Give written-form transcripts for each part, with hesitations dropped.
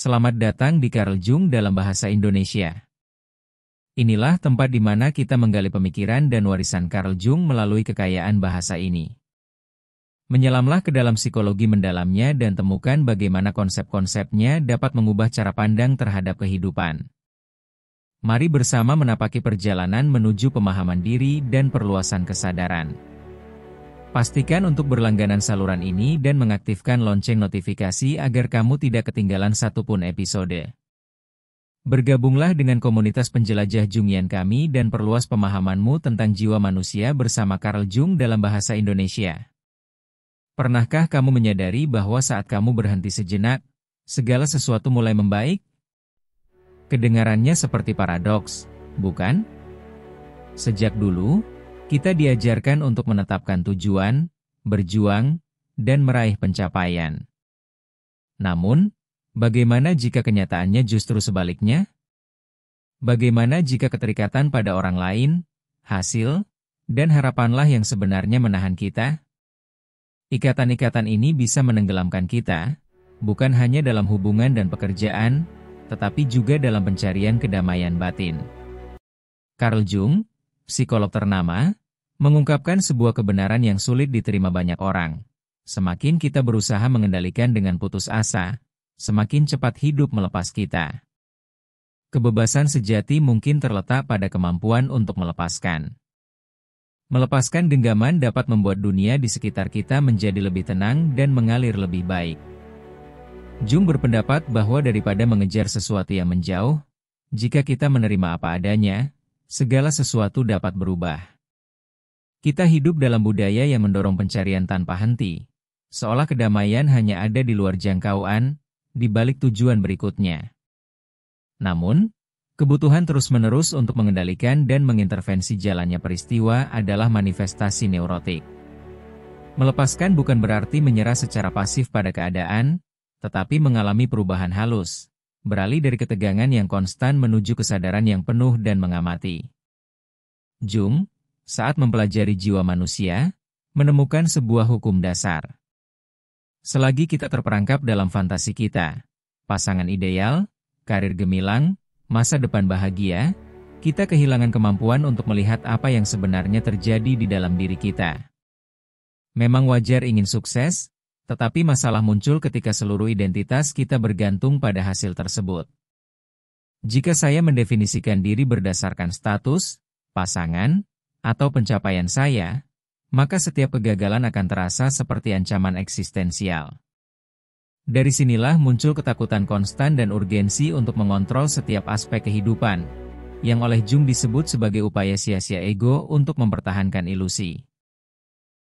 Selamat datang di Carl Jung dalam bahasa Indonesia. Inilah tempat di mana kita menggali pemikiran dan warisan Carl Jung melalui kekayaan bahasa ini. Menyelamlah ke dalam psikologi mendalamnya dan temukan bagaimana konsep-konsepnya dapat mengubah cara pandang terhadap kehidupan. Mari bersama menapaki perjalanan menuju pemahaman diri dan perluasan kesadaran. Pastikan untuk berlangganan saluran ini dan mengaktifkan lonceng notifikasi agar kamu tidak ketinggalan satupun episode. Bergabunglah dengan komunitas penjelajah Jungian kami dan perluas pemahamanmu tentang jiwa manusia bersama Carl Jung dalam bahasa Indonesia. Pernahkah kamu menyadari bahwa saat kamu berhenti sejenak, segala sesuatu mulai membaik? Kedengarannya seperti paradoks, bukan? Sejak dulu, kita diajarkan untuk menetapkan tujuan, berjuang, dan meraih pencapaian. Namun, bagaimana jika kenyataannya justru sebaliknya? Bagaimana jika keterikatan pada orang lain, hasil, dan harapanlah yang sebenarnya menahan kita? Ikatan-ikatan ini bisa menenggelamkan kita, bukan hanya dalam hubungan dan pekerjaan, tetapi juga dalam pencarian kedamaian batin. Carl Jung, psikolog ternama, mengungkapkan sebuah kebenaran yang sulit diterima banyak orang. Semakin kita berusaha mengendalikan dengan putus asa, semakin cepat hidup melepas kita. Kebebasan sejati mungkin terletak pada kemampuan untuk melepaskan. Melepaskan genggaman dapat membuat dunia di sekitar kita menjadi lebih tenang dan mengalir lebih baik. Jung berpendapat bahwa daripada mengejar sesuatu yang menjauh, jika kita menerima apa adanya, segala sesuatu dapat berubah. Kita hidup dalam budaya yang mendorong pencarian tanpa henti, seolah kedamaian hanya ada di luar jangkauan, di balik tujuan berikutnya. Namun, kebutuhan terus-menerus untuk mengendalikan dan mengintervensi jalannya peristiwa adalah manifestasi neurotik. Melepaskan bukan berarti menyerah secara pasif pada keadaan, tetapi mengalami perubahan halus, beralih dari ketegangan yang konstan menuju kesadaran yang penuh dan mengamati. Jung, saat mempelajari jiwa manusia, menemukan sebuah hukum dasar. Selagi kita terperangkap dalam fantasi kita, pasangan ideal, karir gemilang, masa depan bahagia, kita kehilangan kemampuan untuk melihat apa yang sebenarnya terjadi di dalam diri kita. Memang wajar ingin sukses, tetapi masalah muncul ketika seluruh identitas kita bergantung pada hasil tersebut. Jika saya mendefinisikan diri berdasarkan status, pasangan, atau pencapaian saya, maka setiap kegagalan akan terasa seperti ancaman eksistensial. Dari sinilah muncul ketakutan konstan dan urgensi untuk mengontrol setiap aspek kehidupan, yang oleh Jung disebut sebagai upaya sia-sia ego untuk mempertahankan ilusi.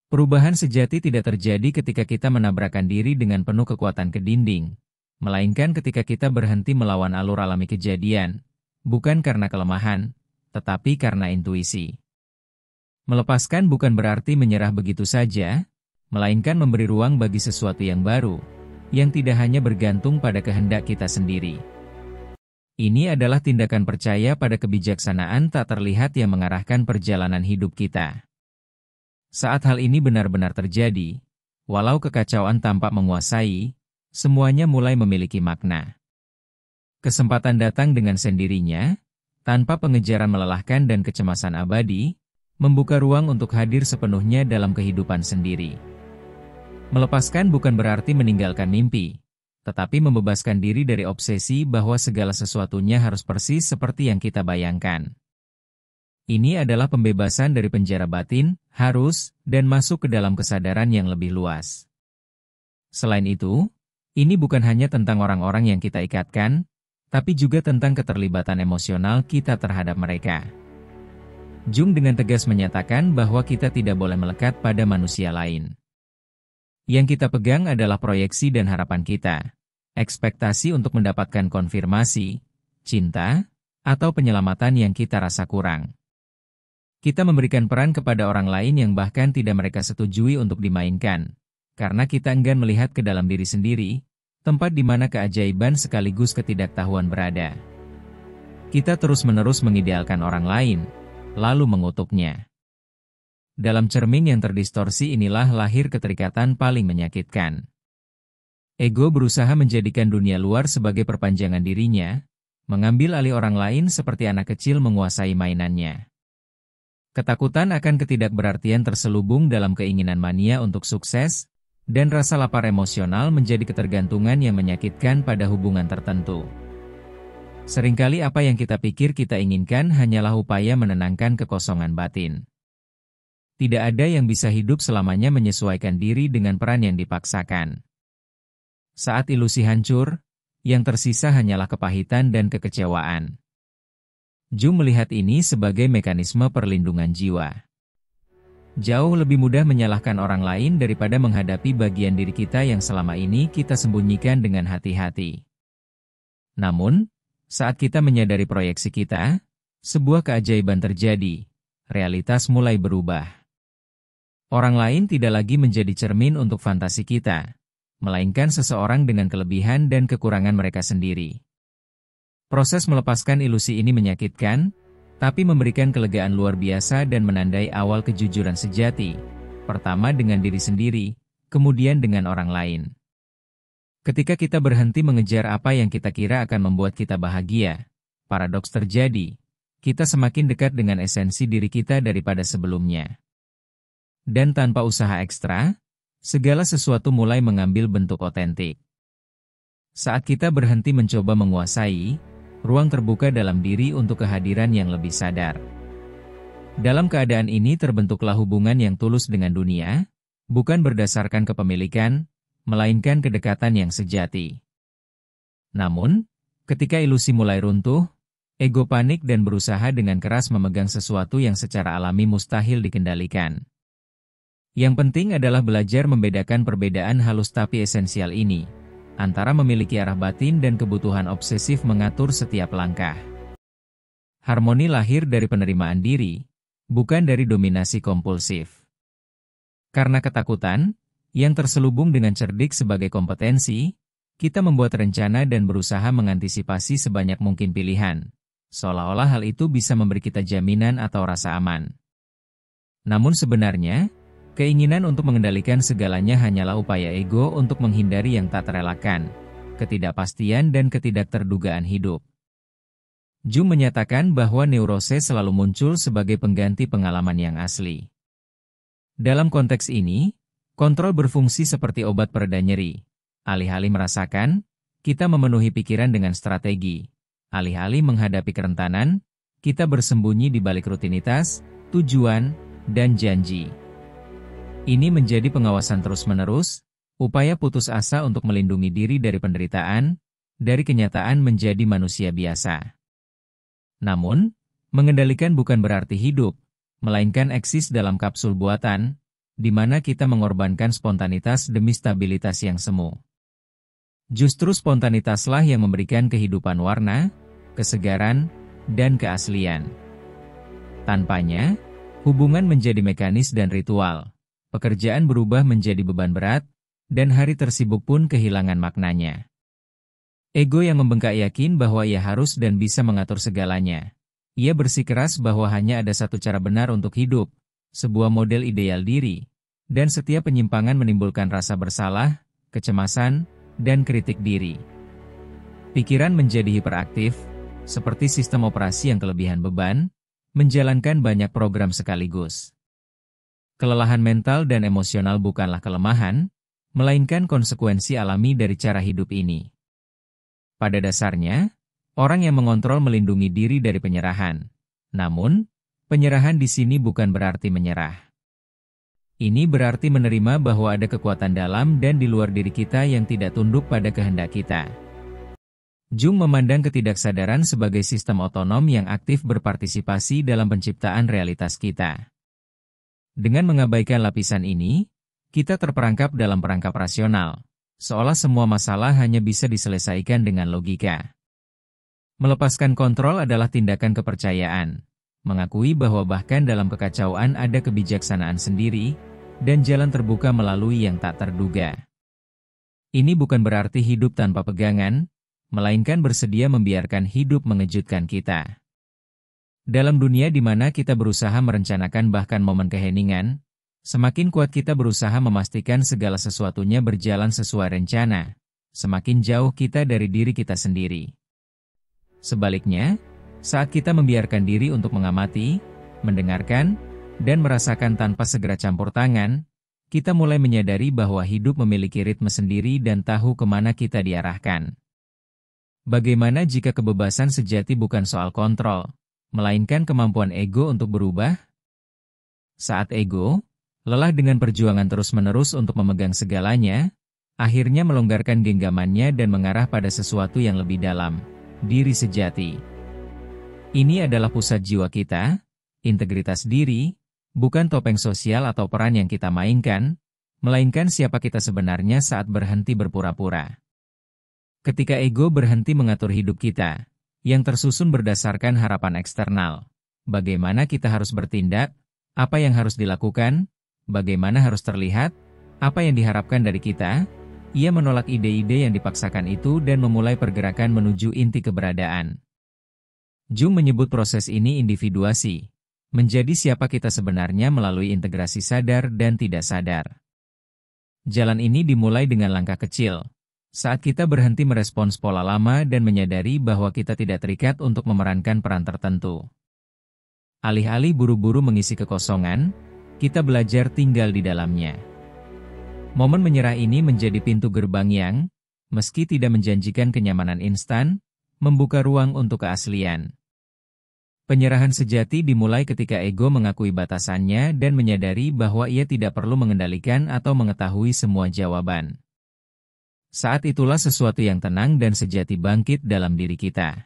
Perubahan sejati tidak terjadi ketika kita menabrakkan diri dengan penuh kekuatan ke dinding, melainkan ketika kita berhenti melawan alur alami kejadian, bukan karena kelemahan, tetapi karena intuisi. Melepaskan bukan berarti menyerah begitu saja, melainkan memberi ruang bagi sesuatu yang baru, yang tidak hanya bergantung pada kehendak kita sendiri. Ini adalah tindakan percaya pada kebijaksanaan tak terlihat yang mengarahkan perjalanan hidup kita. Saat hal ini benar-benar terjadi, walau kekacauan tampak menguasai, semuanya mulai memiliki makna. Kesempatan datang dengan sendirinya, tanpa pengejaran melelahkan dan kecemasan abadi, membuka ruang untuk hadir sepenuhnya dalam kehidupan sendiri. Melepaskan bukan berarti meninggalkan mimpi, tetapi membebaskan diri dari obsesi bahwa segala sesuatunya harus persis seperti yang kita bayangkan. Ini adalah pembebasan dari penjara batin, harus, dan masuk ke dalam kesadaran yang lebih luas. Selain itu, ini bukan hanya tentang orang-orang yang kita ikatkan, tapi juga tentang keterlibatan emosional kita terhadap mereka. Jung dengan tegas menyatakan bahwa kita tidak boleh melekat pada manusia lain. Yang kita pegang adalah proyeksi dan harapan kita, ekspektasi untuk mendapatkan konfirmasi, cinta, atau penyelamatan yang kita rasa kurang. Kita memberikan peran kepada orang lain yang bahkan tidak mereka setujui untuk dimainkan, karena kita enggan melihat ke dalam diri sendiri, tempat di mana keajaiban sekaligus ketidaktahuan berada. Kita terus-menerus mengidealkan orang lain, lalu mengutuknya. Dalam cermin yang terdistorsi inilah lahir keterikatan paling menyakitkan. Ego berusaha menjadikan dunia luar sebagai perpanjangan dirinya, mengambil alih orang lain seperti anak kecil menguasai mainannya. Ketakutan akan ketidakberartian terselubung dalam keinginan mania untuk sukses, dan rasa lapar emosional menjadi ketergantungan yang menyakitkan pada hubungan tertentu. Seringkali apa yang kita pikir kita inginkan hanyalah upaya menenangkan kekosongan batin. Tidak ada yang bisa hidup selamanya menyesuaikan diri dengan peran yang dipaksakan. Saat ilusi hancur, yang tersisa hanyalah kepahitan dan kekecewaan. Jung melihat ini sebagai mekanisme perlindungan jiwa. Jauh lebih mudah menyalahkan orang lain daripada menghadapi bagian diri kita yang selama ini kita sembunyikan dengan hati-hati. Namun, saat kita menyadari proyeksi kita, sebuah keajaiban terjadi, realitas mulai berubah. Orang lain tidak lagi menjadi cermin untuk fantasi kita, melainkan seseorang dengan kelebihan dan kekurangan mereka sendiri. Proses melepaskan ilusi ini menyakitkan, tapi memberikan kelegaan luar biasa dan menandai awal kejujuran sejati, pertama dengan diri sendiri, kemudian dengan orang lain. Ketika kita berhenti mengejar apa yang kita kira akan membuat kita bahagia, paradoks terjadi, kita semakin dekat dengan esensi diri kita daripada sebelumnya. Dan tanpa usaha ekstra, segala sesuatu mulai mengambil bentuk otentik. Saat kita berhenti mencoba menguasai, ruang terbuka dalam diri untuk kehadiran yang lebih sadar. Dalam keadaan ini terbentuklah hubungan yang tulus dengan dunia, bukan berdasarkan kepemilikan, melainkan kedekatan yang sejati. Namun, ketika ilusi mulai runtuh, ego panik dan berusaha dengan keras memegang sesuatu yang secara alami mustahil dikendalikan. Yang penting adalah belajar membedakan perbedaan halus tapi esensial ini, antara memiliki arah batin dan kebutuhan obsesif mengatur setiap langkah. Harmoni lahir dari penerimaan diri, bukan dari dominasi kompulsif. Karena ketakutan, yang terselubung dengan cerdik sebagai kompetensi, kita membuat rencana dan berusaha mengantisipasi sebanyak mungkin pilihan, seolah-olah hal itu bisa memberi kita jaminan atau rasa aman. Namun sebenarnya, keinginan untuk mengendalikan segalanya hanyalah upaya ego untuk menghindari yang tak terelakkan, ketidakpastian dan ketidakterdugaan hidup. Jung menyatakan bahwa neuroses selalu muncul sebagai pengganti pengalaman yang asli. Dalam konteks ini, kontrol berfungsi seperti obat pereda nyeri. Alih-alih merasakan, kita memenuhi pikiran dengan strategi. Alih-alih menghadapi kerentanan, kita bersembunyi di balik rutinitas, tujuan, dan janji. Ini menjadi pengawasan terus-menerus, upaya putus asa untuk melindungi diri dari penderitaan, dari kenyataan menjadi manusia biasa. Namun, mengendalikan bukan berarti hidup, melainkan eksis dalam kapsul buatan, di mana kita mengorbankan spontanitas demi stabilitas yang semu. Justru spontanitaslah yang memberikan kehidupan warna, kesegaran, dan keaslian. Tanpanya, hubungan menjadi mekanis dan ritual. Pekerjaan berubah menjadi beban berat, dan hari tersibuk pun kehilangan maknanya. Ego yang membengkak yakin bahwa ia harus dan bisa mengatur segalanya. Ia bersikeras bahwa hanya ada satu cara benar untuk hidup, sebuah model ideal diri, dan setiap penyimpangan menimbulkan rasa bersalah, kecemasan, dan kritik diri. Pikiran menjadi hiperaktif, seperti sistem operasi yang kelebihan beban, menjalankan banyak program sekaligus. Kelelahan mental dan emosional bukanlah kelemahan, melainkan konsekuensi alami dari cara hidup ini. Pada dasarnya, orang yang mengontrol melindungi diri dari penyerahan. Namun, penyerahan di sini bukan berarti menyerah. Ini berarti menerima bahwa ada kekuatan dalam dan di luar diri kita yang tidak tunduk pada kehendak kita. Jung memandang ketidaksadaran sebagai sistem otonom yang aktif berpartisipasi dalam penciptaan realitas kita. Dengan mengabaikan lapisan ini, kita terperangkap dalam perangkap rasional, seolah semua masalah hanya bisa diselesaikan dengan logika. Melepaskan kontrol adalah tindakan kepercayaan, mengakui bahwa bahkan dalam kekacauan ada kebijaksanaan sendiri, dan jalan terbuka melalui yang tak terduga. Ini bukan berarti hidup tanpa pegangan, melainkan bersedia membiarkan hidup mengejutkan kita. Dalam dunia di mana kita berusaha merencanakan bahkan momen keheningan, semakin kuat kita berusaha memastikan segala sesuatunya berjalan sesuai rencana, semakin jauh kita dari diri kita sendiri. Sebaliknya, saat kita membiarkan diri untuk mengamati, mendengarkan, dan merasakan tanpa segera campur tangan, kita mulai menyadari bahwa hidup memiliki ritme sendiri dan tahu kemana kita diarahkan. Bagaimana jika kebebasan sejati bukan soal kontrol, melainkan kemampuan ego untuk berubah? Saat ego, lelah dengan perjuangan terus-menerus untuk memegang segalanya, akhirnya melonggarkan genggamannya dan mengarah pada sesuatu yang lebih dalam, diri sejati. Ini adalah pusat jiwa kita, integritas diri, bukan topeng sosial atau peran yang kita mainkan, melainkan siapa kita sebenarnya saat berhenti berpura-pura. Ketika ego berhenti mengatur hidup kita, yang tersusun berdasarkan harapan eksternal, bagaimana kita harus bertindak, apa yang harus dilakukan, bagaimana harus terlihat, apa yang diharapkan dari kita, ia menolak ide-ide yang dipaksakan itu dan memulai pergerakan menuju inti keberadaan. Jung menyebut proses ini individuasi, menjadi siapa kita sebenarnya melalui integrasi sadar dan tidak sadar. Jalan ini dimulai dengan langkah kecil, saat kita berhenti merespons pola lama dan menyadari bahwa kita tidak terikat untuk memerankan peran tertentu. Alih-alih buru-buru mengisi kekosongan, kita belajar tinggal di dalamnya. Momen menyerah ini menjadi pintu gerbang yang, meski tidak menjanjikan kenyamanan instan, membuka ruang untuk keaslian. Penyerahan sejati dimulai ketika ego mengakui batasannya dan menyadari bahwa ia tidak perlu mengendalikan atau mengetahui semua jawaban. Saat itulah sesuatu yang tenang dan sejati bangkit dalam diri kita.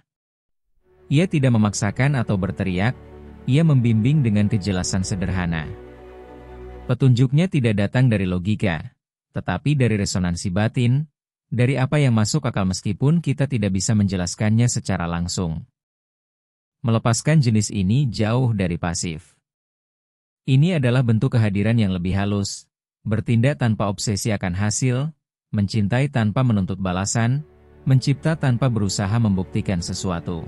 Ia tidak memaksakan atau berteriak, ia membimbing dengan kejelasan sederhana. Petunjuknya tidak datang dari logika, tetapi dari resonansi batin, dari apa yang masuk akal meskipun kita tidak bisa menjelaskannya secara langsung. Melepaskan jenis ini jauh dari pasif. Ini adalah bentuk kehadiran yang lebih halus, bertindak tanpa obsesi akan hasil, mencintai tanpa menuntut balasan, mencipta tanpa berusaha membuktikan sesuatu.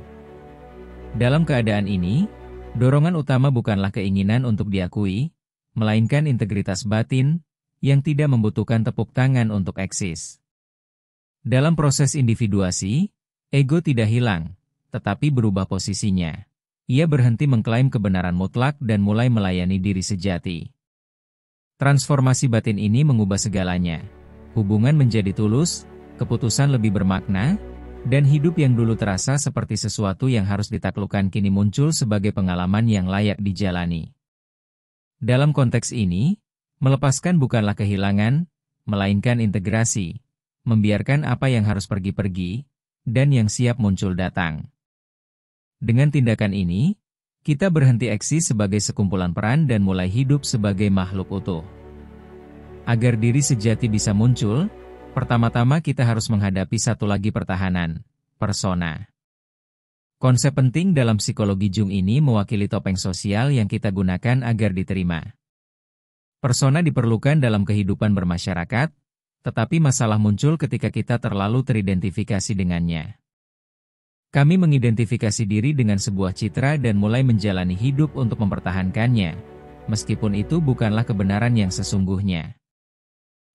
Dalam keadaan ini, dorongan utama bukanlah keinginan untuk diakui, melainkan integritas batin, yang tidak membutuhkan tepuk tangan untuk eksis. Dalam proses individuasi, ego tidak hilang, tetapi berubah posisinya. Ia berhenti mengklaim kebenaran mutlak dan mulai melayani diri sejati. Transformasi batin ini mengubah segalanya. Hubungan menjadi tulus, keputusan lebih bermakna, dan hidup yang dulu terasa seperti sesuatu yang harus ditaklukkan kini muncul sebagai pengalaman yang layak dijalani. Dalam konteks ini, melepaskan bukanlah kehilangan, melainkan integrasi, membiarkan apa yang harus pergi-pergi, dan yang siap muncul datang. Dengan tindakan ini, kita berhenti eksis sebagai sekumpulan peran dan mulai hidup sebagai makhluk utuh. Agar diri sejati bisa muncul, pertama-tama kita harus menghadapi satu lagi pertahanan, persona. Konsep penting dalam psikologi Jung ini mewakili topeng sosial yang kita gunakan agar diterima. Persona diperlukan dalam kehidupan bermasyarakat, tetapi masalah muncul ketika kita terlalu teridentifikasi dengannya. Kami mengidentifikasi diri dengan sebuah citra dan mulai menjalani hidup untuk mempertahankannya, meskipun itu bukanlah kebenaran yang sesungguhnya.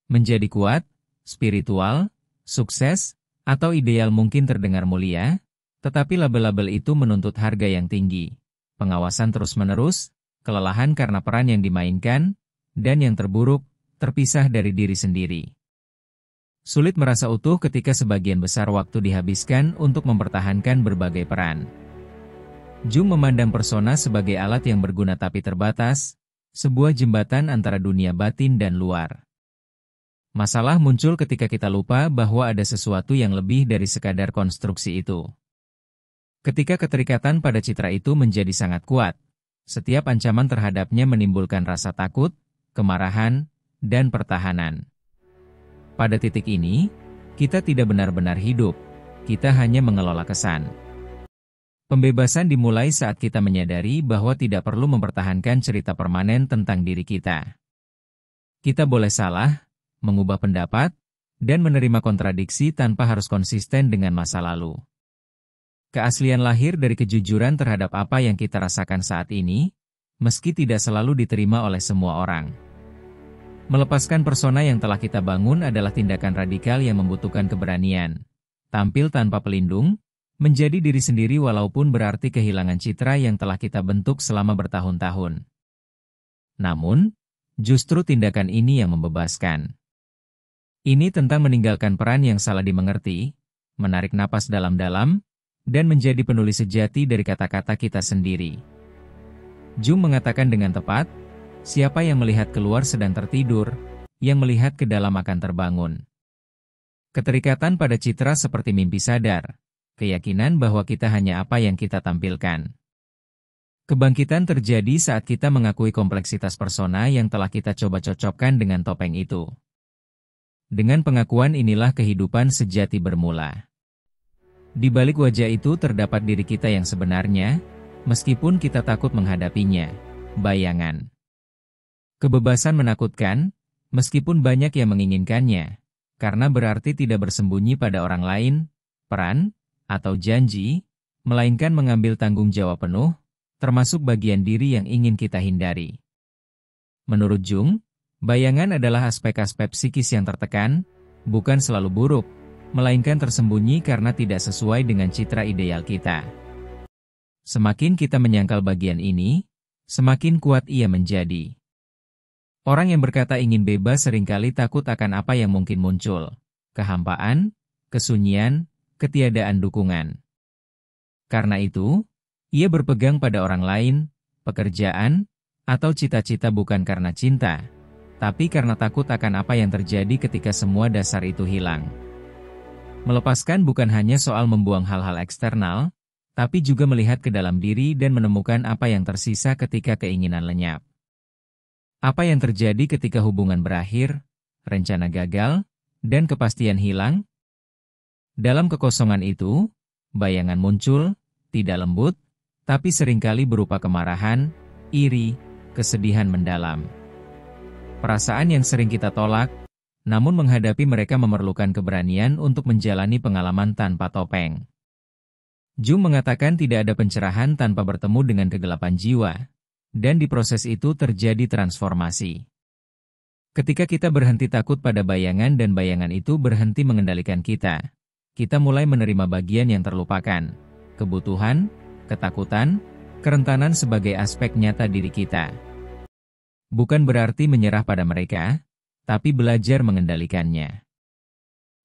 Menjadi kuat, spiritual, sukses, atau ideal mungkin terdengar mulia, tetapi label-label itu menuntut harga yang tinggi, pengawasan terus-menerus, kelelahan karena peran yang dimainkan, dan yang terburuk, terpisah dari diri sendiri. Sulit merasa utuh ketika sebagian besar waktu dihabiskan untuk mempertahankan berbagai peran. Jung memandang persona sebagai alat yang berguna tapi terbatas, sebuah jembatan antara dunia batin dan luar. Masalah muncul ketika kita lupa bahwa ada sesuatu yang lebih dari sekadar konstruksi itu. Ketika keterikatan pada citra itu menjadi sangat kuat, setiap ancaman terhadapnya menimbulkan rasa takut, kemarahan, dan pertahanan. Pada titik ini, kita tidak benar-benar hidup, kita hanya mengelola kesan. Pembebasan dimulai saat kita menyadari bahwa tidak perlu mempertahankan cerita permanen tentang diri kita. Kita boleh salah, mengubah pendapat, dan menerima kontradiksi tanpa harus konsisten dengan masa lalu. Keaslian lahir dari kejujuran terhadap apa yang kita rasakan saat ini, meski tidak selalu diterima oleh semua orang. Melepaskan persona yang telah kita bangun adalah tindakan radikal yang membutuhkan keberanian. Tampil tanpa pelindung, menjadi diri sendiri walaupun berarti kehilangan citra yang telah kita bentuk selama bertahun-tahun. Namun, justru tindakan ini yang membebaskan. Ini tentang meninggalkan peran yang salah dimengerti, menarik napas dalam-dalam, dan menjadi penulis sejati dari kata-kata kita sendiri. Jung mengatakan dengan tepat, siapa yang melihat keluar sedang tertidur, yang melihat ke dalam akan terbangun. Keterikatan pada citra seperti mimpi sadar, keyakinan bahwa kita hanya apa yang kita tampilkan. Kebangkitan terjadi saat kita mengakui kompleksitas persona yang telah kita coba cocokkan dengan topeng itu. Dengan pengakuan inilah kehidupan sejati bermula. Di balik wajah itu terdapat diri kita yang sebenarnya, meskipun kita takut menghadapinya, bayangan. Kebebasan menakutkan, meskipun banyak yang menginginkannya, karena berarti tidak bersembunyi pada orang lain, peran, atau janji, melainkan mengambil tanggung jawab penuh, termasuk bagian diri yang ingin kita hindari. Menurut Jung, bayangan adalah aspek-aspek psikis yang tertekan, bukan selalu buruk, melainkan tersembunyi karena tidak sesuai dengan citra ideal kita. Semakin kita menyangkal bagian ini, semakin kuat ia menjadi. Orang yang berkata ingin bebas seringkali takut akan apa yang mungkin muncul. Kehampaan, kesunyian, ketiadaan dukungan. Karena itu, ia berpegang pada orang lain, pekerjaan, atau cita-cita bukan karena cinta, tapi karena takut akan apa yang terjadi ketika semua dasar itu hilang. Melepaskan bukan hanya soal membuang hal-hal eksternal, tapi juga melihat ke dalam diri dan menemukan apa yang tersisa ketika keinginan lenyap. Apa yang terjadi ketika hubungan berakhir, rencana gagal, dan kepastian hilang? Dalam kekosongan itu, bayangan muncul, tidak lembut, tapi seringkali berupa kemarahan, iri, kesedihan mendalam. Perasaan yang sering kita tolak, namun menghadapi mereka memerlukan keberanian untuk menjalani pengalaman tanpa topeng. Jung mengatakan tidak ada pencerahan tanpa bertemu dengan kegelapan jiwa, dan di proses itu terjadi transformasi. Ketika kita berhenti takut pada bayangan dan bayangan itu berhenti mengendalikan kita, kita mulai menerima bagian yang terlupakan, kebutuhan, ketakutan, kerentanan sebagai aspek nyata diri kita. Bukan berarti menyerah pada mereka, tapi belajar mengendalikannya.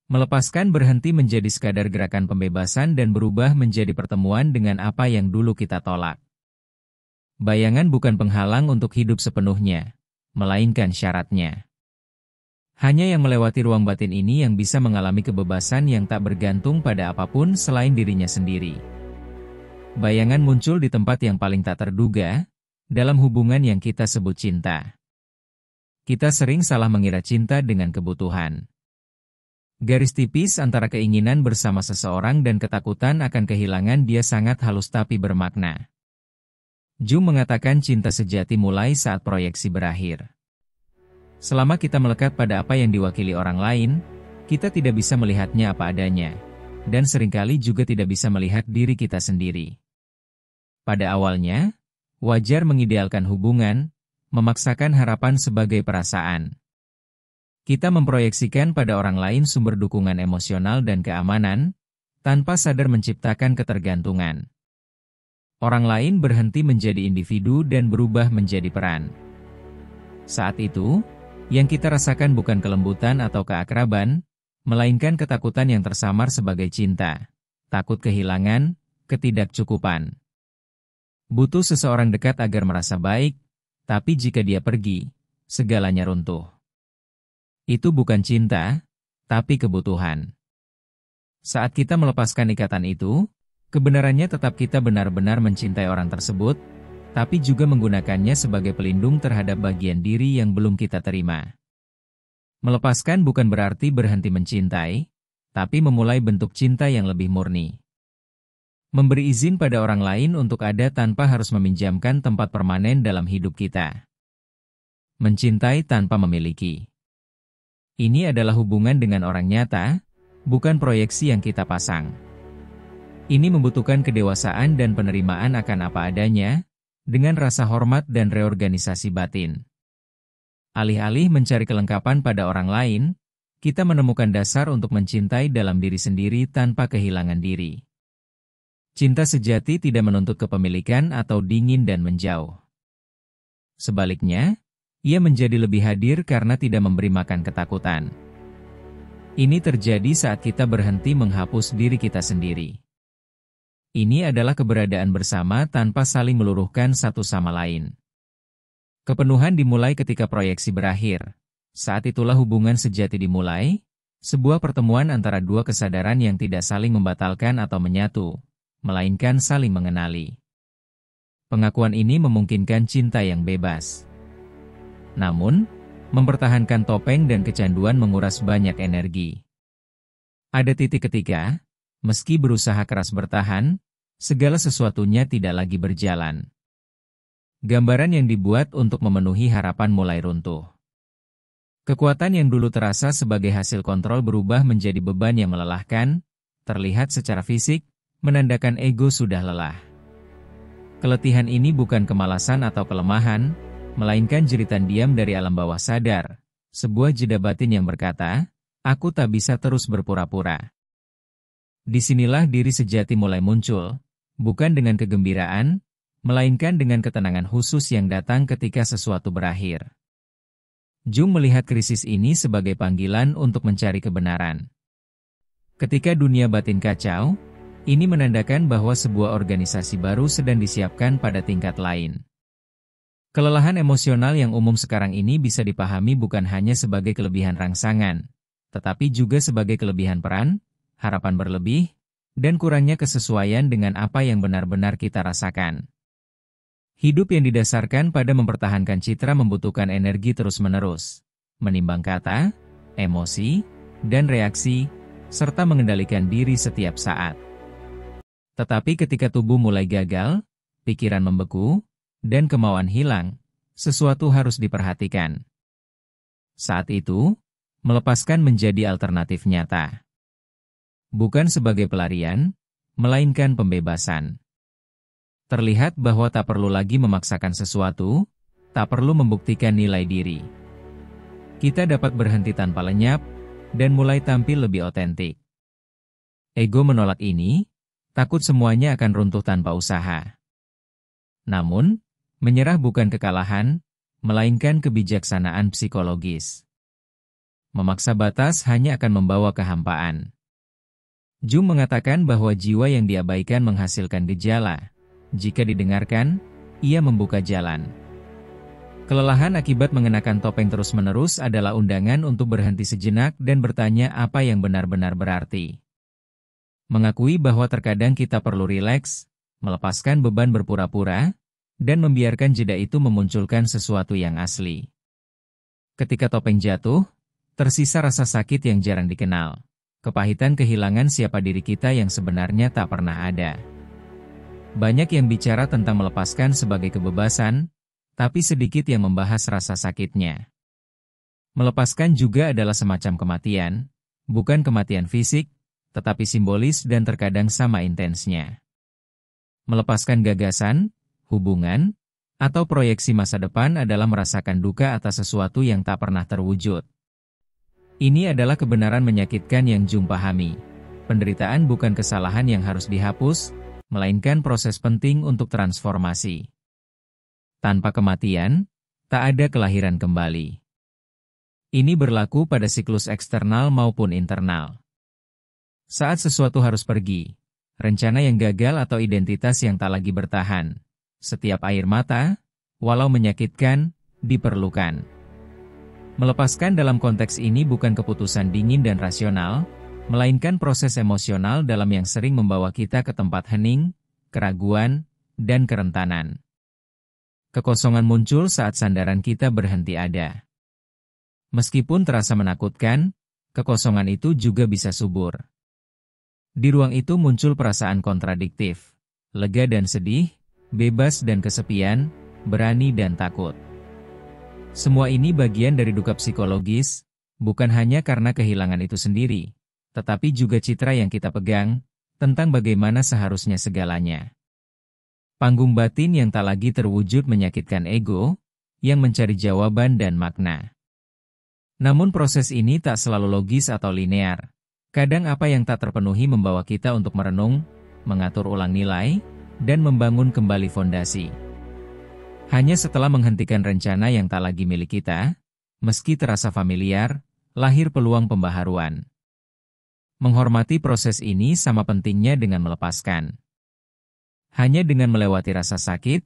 Melepaskan berhenti menjadi sekadar gerakan pembebasan dan berubah menjadi pertemuan dengan apa yang dulu kita tolak. Bayangan bukan penghalang untuk hidup sepenuhnya, melainkan syaratnya. Hanya yang melewati ruang batin ini yang bisa mengalami kebebasan yang tak bergantung pada apapun selain dirinya sendiri. Bayangan muncul di tempat yang paling tak terduga, dalam hubungan yang kita sebut cinta. Kita sering salah mengira cinta dengan kebutuhan. Garis tipis antara keinginan bersama seseorang dan ketakutan akan kehilangan dia sangat halus tapi bermakna. Jung mengatakan cinta sejati mulai saat proyeksi berakhir. Selama kita melekat pada apa yang diwakili orang lain, kita tidak bisa melihatnya apa adanya, dan seringkali juga tidak bisa melihat diri kita sendiri. Pada awalnya, wajar mengidealkan hubungan, memaksakan harapan sebagai perasaan. Kita memproyeksikan pada orang lain sumber dukungan emosional dan keamanan, tanpa sadar menciptakan ketergantungan. Orang lain berhenti menjadi individu dan berubah menjadi peran. Saat itu, yang kita rasakan bukan kelembutan atau keakraban, melainkan ketakutan yang tersamar sebagai cinta, takut kehilangan, ketidakcukupan. Butuh seseorang dekat agar merasa baik, tapi jika dia pergi, segalanya runtuh. Itu bukan cinta, tapi kebutuhan. Saat kita melepaskan ikatan itu, kebenarannya tetap kita benar-benar mencintai orang tersebut, tapi juga menggunakannya sebagai pelindung terhadap bagian diri yang belum kita terima. Melepaskan bukan berarti berhenti mencintai, tapi memulai bentuk cinta yang lebih murni. Memberi izin pada orang lain untuk ada tanpa harus meminjamkan tempat permanen dalam hidup kita. Mencintai tanpa memiliki. Ini adalah hubungan dengan orang nyata, bukan proyeksi yang kita pasang. Ini membutuhkan kedewasaan dan penerimaan akan apa adanya, dengan rasa hormat dan reorganisasi batin. Alih-alih mencari kelengkapan pada orang lain, kita menemukan dasar untuk mencintai dalam diri sendiri tanpa kehilangan diri. Cinta sejati tidak menuntut kepemilikan atau dingin dan menjauh. Sebaliknya, ia menjadi lebih hadir karena tidak memberi makan ketakutan. Ini terjadi saat kita berhenti menghapus diri kita sendiri. Ini adalah keberadaan bersama tanpa saling meluruhkan satu sama lain. Kepenuhan dimulai ketika proyeksi berakhir. Saat itulah hubungan sejati dimulai, sebuah pertemuan antara dua kesadaran yang tidak saling membatalkan atau menyatu, melainkan saling mengenali. Pengakuan ini memungkinkan cinta yang bebas. Namun, mempertahankan topeng dan kecanduan menguras banyak energi. Ada titik ketika, meski berusaha keras bertahan, segala sesuatunya tidak lagi berjalan. Gambaran yang dibuat untuk memenuhi harapan mulai runtuh. Kekuatan yang dulu terasa sebagai hasil kontrol berubah menjadi beban yang melelahkan, terlihat secara fisik, menandakan ego sudah lelah. Keletihan ini bukan kemalasan atau kelemahan, melainkan jeritan diam dari alam bawah sadar, sebuah jeda batin yang berkata, aku tak bisa terus berpura-pura. Disinilah diri sejati mulai muncul, bukan dengan kegembiraan, melainkan dengan ketenangan khusus yang datang ketika sesuatu berakhir. Jung melihat krisis ini sebagai panggilan untuk mencari kebenaran. Ketika dunia batin kacau, ini menandakan bahwa sebuah organisasi baru sedang disiapkan pada tingkat lain. Kelelahan emosional yang umum sekarang ini bisa dipahami bukan hanya sebagai kelebihan rangsangan, tetapi juga sebagai kelebihan peran, harapan berlebih, dan kurangnya kesesuaian dengan apa yang benar-benar kita rasakan. Hidup yang didasarkan pada mempertahankan citra membutuhkan energi terus-menerus, menimbang kata, emosi, dan reaksi, serta mengendalikan diri setiap saat. Tetapi ketika tubuh mulai gagal, pikiran membeku, dan kemauan hilang, sesuatu harus diperhatikan. Saat itu, melepaskan menjadi alternatif nyata. Bukan sebagai pelarian, melainkan pembebasan. Terlihat bahwa tak perlu lagi memaksakan sesuatu, tak perlu membuktikan nilai diri. Kita dapat berhenti tanpa lenyap, dan mulai tampil lebih otentik. Ego menolak ini, takut semuanya akan runtuh tanpa usaha. Namun, menyerah bukan kekalahan, melainkan kebijaksanaan psikologis. Memaksa batas hanya akan membawa kehampaan. Jung mengatakan bahwa jiwa yang diabaikan menghasilkan gejala. Jika didengarkan, ia membuka jalan. Kelelahan akibat mengenakan topeng terus-menerus adalah undangan untuk berhenti sejenak dan bertanya apa yang benar-benar berarti. Mengakui bahwa terkadang kita perlu rileks, melepaskan beban berpura-pura, dan membiarkan jeda itu memunculkan sesuatu yang asli. Ketika topeng jatuh, tersisa rasa sakit yang jarang dikenal, kepahitan kehilangan siapa diri kita yang sebenarnya tak pernah ada. Banyak yang bicara tentang melepaskan sebagai kebebasan, tapi sedikit yang membahas rasa sakitnya. Melepaskan juga adalah semacam kematian, bukan kematian fisik, tetapi simbolis dan terkadang sama intensnya. Melepaskan gagasan, hubungan, atau proyeksi masa depan adalah merasakan duka atas sesuatu yang tak pernah terwujud. Ini adalah kebenaran menyakitkan yang Jung pahami. Penderitaan bukan kesalahan yang harus dihapus, melainkan proses penting untuk transformasi. Tanpa kematian, tak ada kelahiran kembali. Ini berlaku pada siklus eksternal maupun internal. Saat sesuatu harus pergi, rencana yang gagal atau identitas yang tak lagi bertahan, setiap air mata, walau menyakitkan, diperlukan. Melepaskan dalam konteks ini bukan keputusan dingin dan rasional, melainkan proses emosional dalam yang sering membawa kita ke tempat hening, keraguan, dan kerentanan. Kekosongan muncul saat sandaran kita berhenti ada. Meskipun terasa menakutkan, kekosongan itu juga bisa subur. Di ruang itu muncul perasaan kontradiktif, lega dan sedih, bebas dan kesepian, berani dan takut. Semua ini bagian dari duka psikologis, bukan hanya karena kehilangan itu sendiri, tetapi juga citra yang kita pegang, tentang bagaimana seharusnya segalanya. Panggung batin yang tak lagi terwujud menyakitkan ego, yang mencari jawaban dan makna. Namun proses ini tak selalu logis atau linear. Kadang apa yang tak terpenuhi membawa kita untuk merenung, mengatur ulang nilai, dan membangun kembali fondasi. Hanya setelah menghentikan rencana yang tak lagi milik kita, meski terasa familiar, lahir peluang pembaharuan. Menghormati proses ini sama pentingnya dengan melepaskan. Hanya dengan melewati rasa sakit,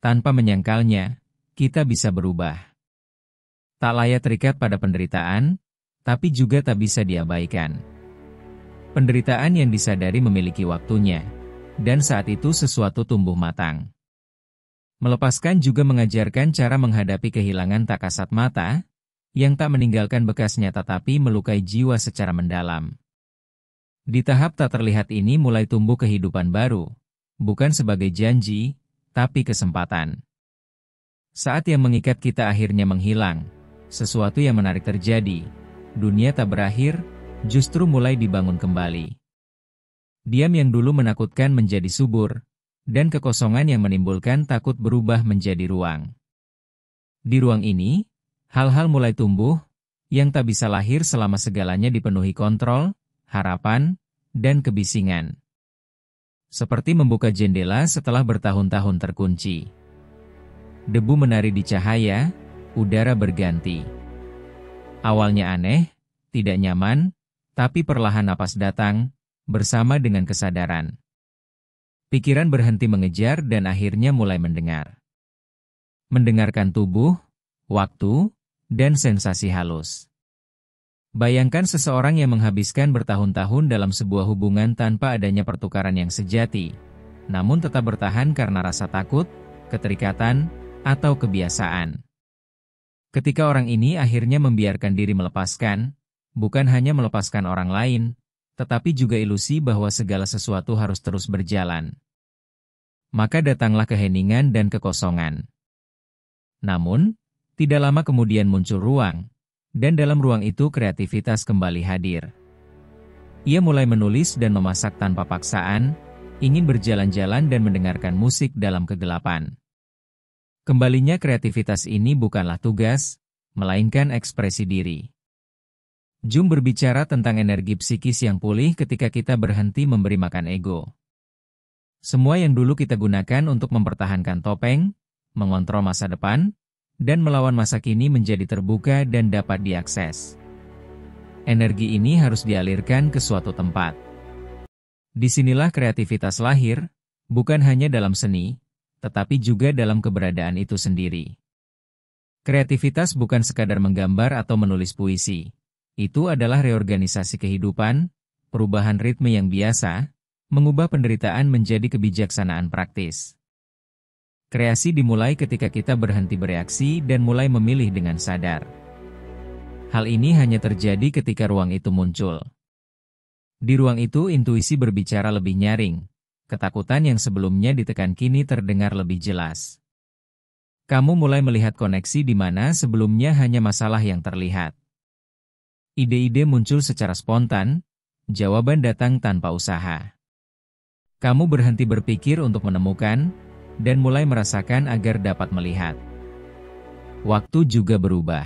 tanpa menyangkalnya, kita bisa berubah. Tak layak terikat pada penderitaan, tapi juga tak bisa diabaikan. Penderitaan yang disadari memiliki waktunya, dan saat itu sesuatu tumbuh matang. Melepaskan juga mengajarkan cara menghadapi kehilangan tak kasat mata, yang tak meninggalkan bekasnya tetapi melukai jiwa secara mendalam. Di tahap tak terlihat ini mulai tumbuh kehidupan baru, bukan sebagai janji, tapi kesempatan. Saat yang mengikat kita akhirnya menghilang, sesuatu yang menarik terjadi, dunia tak berakhir, justru mulai dibangun kembali. Diam yang dulu menakutkan menjadi subur, dan kekosongan yang menimbulkan takut berubah menjadi ruang. Di ruang ini, hal-hal mulai tumbuh, yang tak bisa lahir selama segalanya dipenuhi kontrol, harapan, dan kebisingan. Seperti membuka jendela setelah bertahun-tahun terkunci. Debu menari di cahaya, udara berganti. Awalnya aneh, tidak nyaman, tapi perlahan napas datang, bersama dengan kesadaran. Pikiran berhenti mengejar dan akhirnya mulai mendengar. Mendengarkan tubuh, waktu, dan sensasi halus. Bayangkan seseorang yang menghabiskan bertahun-tahun dalam sebuah hubungan tanpa adanya pertukaran yang sejati, namun tetap bertahan karena rasa takut, keterikatan, atau kebiasaan. Ketika orang ini akhirnya membiarkan diri melepaskan, bukan hanya melepaskan orang lain, tetapi juga ilusi bahwa segala sesuatu harus terus berjalan. Maka datanglah keheningan dan kekosongan. Namun, tidak lama kemudian muncul ruang, dan dalam ruang itu kreativitas kembali hadir. Ia mulai menulis dan memasak tanpa paksaan, ingin berjalan-jalan dan mendengarkan musik dalam kegelapan. Kembalinya kreativitas ini bukanlah tugas, melainkan ekspresi diri. Jung berbicara tentang energi psikis yang pulih ketika kita berhenti memberi makan ego. Semua yang dulu kita gunakan untuk mempertahankan topeng, mengontrol masa depan, dan melawan masa kini menjadi terbuka dan dapat diakses. Energi ini harus dialirkan ke suatu tempat. Disinilah kreativitas lahir, bukan hanya dalam seni, tetapi juga dalam keberadaan itu sendiri. Kreativitas bukan sekadar menggambar atau menulis puisi. Itu adalah reorganisasi kehidupan, perubahan ritme yang biasa, mengubah penderitaan menjadi kebijaksanaan praktis. Kreasi dimulai ketika kita berhenti bereaksi dan mulai memilih dengan sadar. Hal ini hanya terjadi ketika ruang itu muncul. Di ruang itu intuisi berbicara lebih nyaring, ketakutan yang sebelumnya ditekan kini terdengar lebih jelas. Kamu mulai melihat koneksi di mana sebelumnya hanya masalah yang terlihat. Ide-ide muncul secara spontan, jawaban datang tanpa usaha. Kamu berhenti berpikir untuk menemukan, dan mulai merasakan agar dapat melihat. Waktu juga berubah.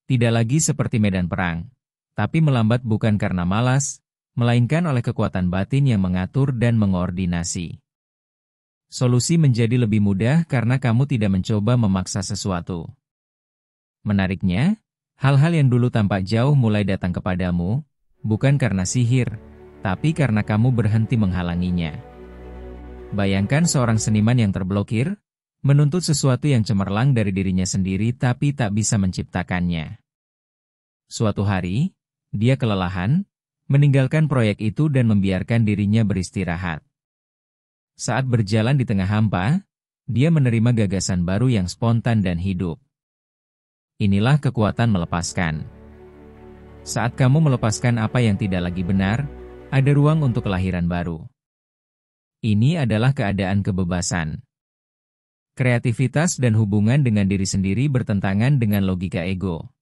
Tidak lagi seperti medan perang, tapi melambat bukan karena malas, melainkan oleh kekuatan batin yang mengatur dan mengoordinasi. Solusi menjadi lebih mudah karena kamu tidak mencoba memaksa sesuatu. Menariknya, hal-hal yang dulu tampak jauh mulai datang kepadamu, bukan karena sihir, tapi karena kamu berhenti menghalanginya. Bayangkan seorang seniman yang terblokir, menuntut sesuatu yang cemerlang dari dirinya sendiri tapi tak bisa menciptakannya. Suatu hari, dia kelelahan, meninggalkan proyek itu dan membiarkan dirinya beristirahat. Saat berjalan di tengah hampa, dia menerima gagasan baru yang spontan dan hidup. Inilah kekuatan melepaskan. Saat kamu melepaskan apa yang tidak lagi benar, ada ruang untuk kelahiran baru. Ini adalah keadaan kebebasan. Kreativitas dan hubungan dengan diri sendiri bertentangan dengan logika ego.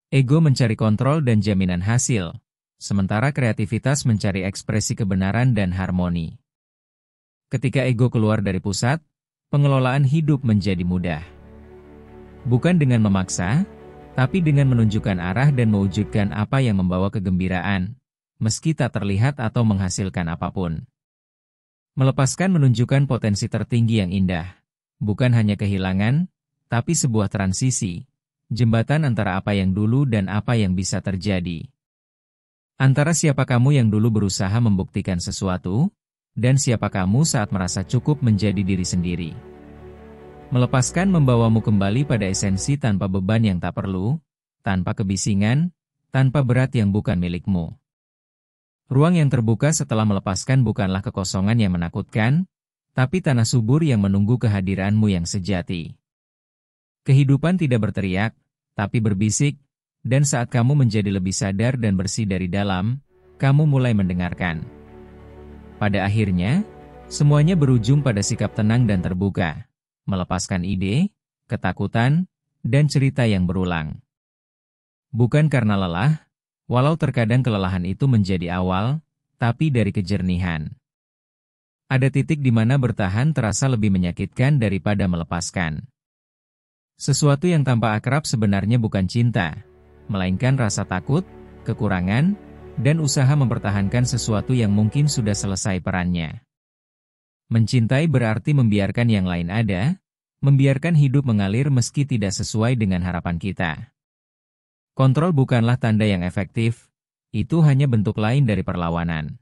Ego mencari kontrol dan jaminan hasil, sementara kreativitas mencari ekspresi kebenaran dan harmoni. Ketika ego keluar dari pusat, pengelolaan hidup menjadi mudah. Bukan dengan memaksa, tapi dengan menunjukkan arah dan mewujudkan apa yang membawa kegembiraan, meski tak terlihat atau menghasilkan apapun. Melepaskan menunjukkan potensi tertinggi yang indah, bukan hanya kehilangan, tapi sebuah transisi, jembatan antara apa yang dulu dan apa yang bisa terjadi. Antara siapa kamu yang dulu berusaha membuktikan sesuatu, dan siapa kamu saat merasa cukup menjadi diri sendiri. Melepaskan membawamu kembali pada esensi tanpa beban yang tak perlu, tanpa kebisingan, tanpa berat yang bukan milikmu. Ruang yang terbuka setelah melepaskan bukanlah kekosongan yang menakutkan, tapi tanah subur yang menunggu kehadiranmu yang sejati. Kehidupan tidak berteriak, tapi berbisik, dan saat kamu menjadi lebih sadar dan bersih dari dalam, kamu mulai mendengarkan. Pada akhirnya, semuanya berujung pada sikap tenang dan terbuka, melepaskan ide, ketakutan, dan cerita yang berulang. Bukan karena lelah, walau terkadang kelelahan itu menjadi awal, tapi dari kejernihan. Ada titik di mana bertahan terasa lebih menyakitkan daripada melepaskan. Sesuatu yang tampak akrab sebenarnya bukan cinta, melainkan rasa takut, kekurangan, dan usaha mempertahankan sesuatu yang mungkin sudah selesai perannya. Mencintai berarti membiarkan yang lain ada, membiarkan hidup mengalir meski tidak sesuai dengan harapan kita. Kontrol bukanlah tanda yang efektif, itu hanya bentuk lain dari perlawanan.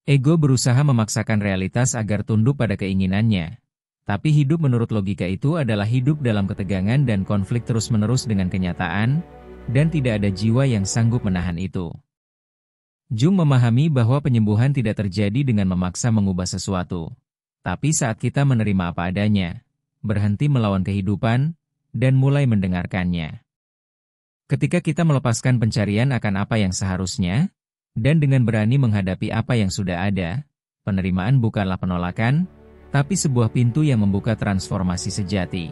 Ego berusaha memaksakan realitas agar tunduk pada keinginannya, tapi hidup menurut logika itu adalah hidup dalam ketegangan dan konflik terus-menerus dengan kenyataan, dan tidak ada jiwa yang sanggup menahan itu. Jung memahami bahwa penyembuhan tidak terjadi dengan memaksa mengubah sesuatu, tapi saat kita menerima apa adanya, berhenti melawan kehidupan, dan mulai mendengarkannya. Ketika kita melepaskan pencarian akan apa yang seharusnya, dan dengan berani menghadapi apa yang sudah ada, penerimaan bukanlah penolakan, tapi sebuah pintu yang membuka transformasi sejati.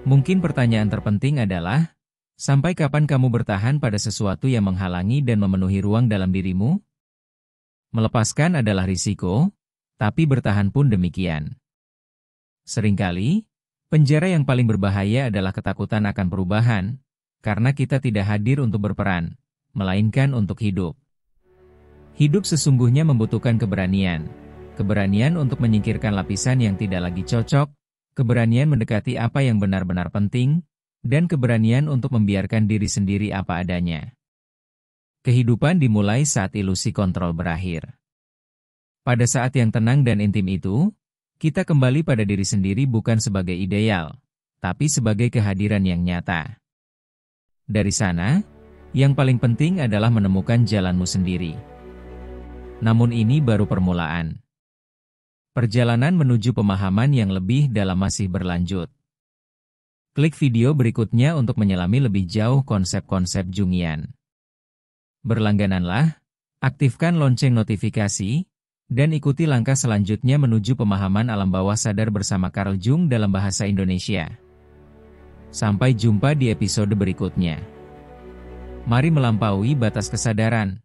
Mungkin pertanyaan terpenting adalah, sampai kapan kamu bertahan pada sesuatu yang menghalangi dan memenuhi ruang dalam dirimu? Melepaskan adalah risiko, tapi bertahan pun demikian. Seringkali, penjara yang paling berbahaya adalah ketakutan akan perubahan, karena kita tidak hadir untuk berperan, melainkan untuk hidup. Hidup sesungguhnya membutuhkan keberanian. Keberanian untuk menyingkirkan lapisan yang tidak lagi cocok, keberanian mendekati apa yang benar-benar penting, dan keberanian untuk membiarkan diri sendiri apa adanya. Kehidupan dimulai saat ilusi kontrol berakhir. Pada saat yang tenang dan intim itu, kita kembali pada diri sendiri bukan sebagai ideal, tapi sebagai kehadiran yang nyata. Dari sana, yang paling penting adalah menemukan jalanmu sendiri. Namun ini baru permulaan. Perjalanan menuju pemahaman yang lebih dalam masih berlanjut. Klik video berikutnya untuk menyelami lebih jauh konsep-konsep Jungian. Berlanggananlah, aktifkan lonceng notifikasi, dan ikuti langkah selanjutnya menuju pemahaman alam bawah sadar bersama Carl Jung dalam bahasa Indonesia. Sampai jumpa di episode berikutnya. Mari melampaui batas kesadaran.